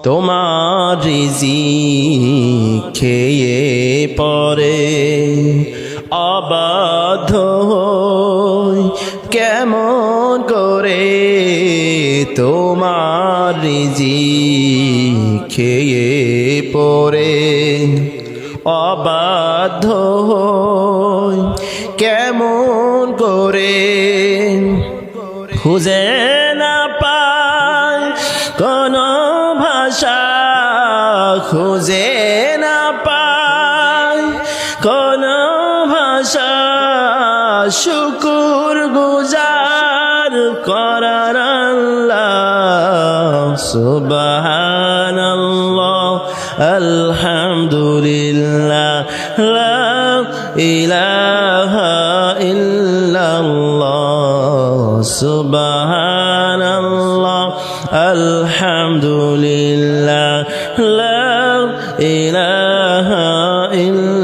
তোমার রিজিক খেয়ে পরে অবাধ্য হই কেমন করে তোমার রিজিক খেয়ে পরে অবাধ্য হই কেমন করে খুঁজে না পাই কোনো ভাষা খুঁজে না পাই কোনো ভাষা শুকুর গুজার করার আল্লাহ সুবহানাল্লাহ আলহামদুলিল্লাহ লা ইলাহা ইল্লাল্লাহ সুবহানাল্লাহ আলহামদুলিল্লাহ লা ইলাহা ইল্লাল্লাহ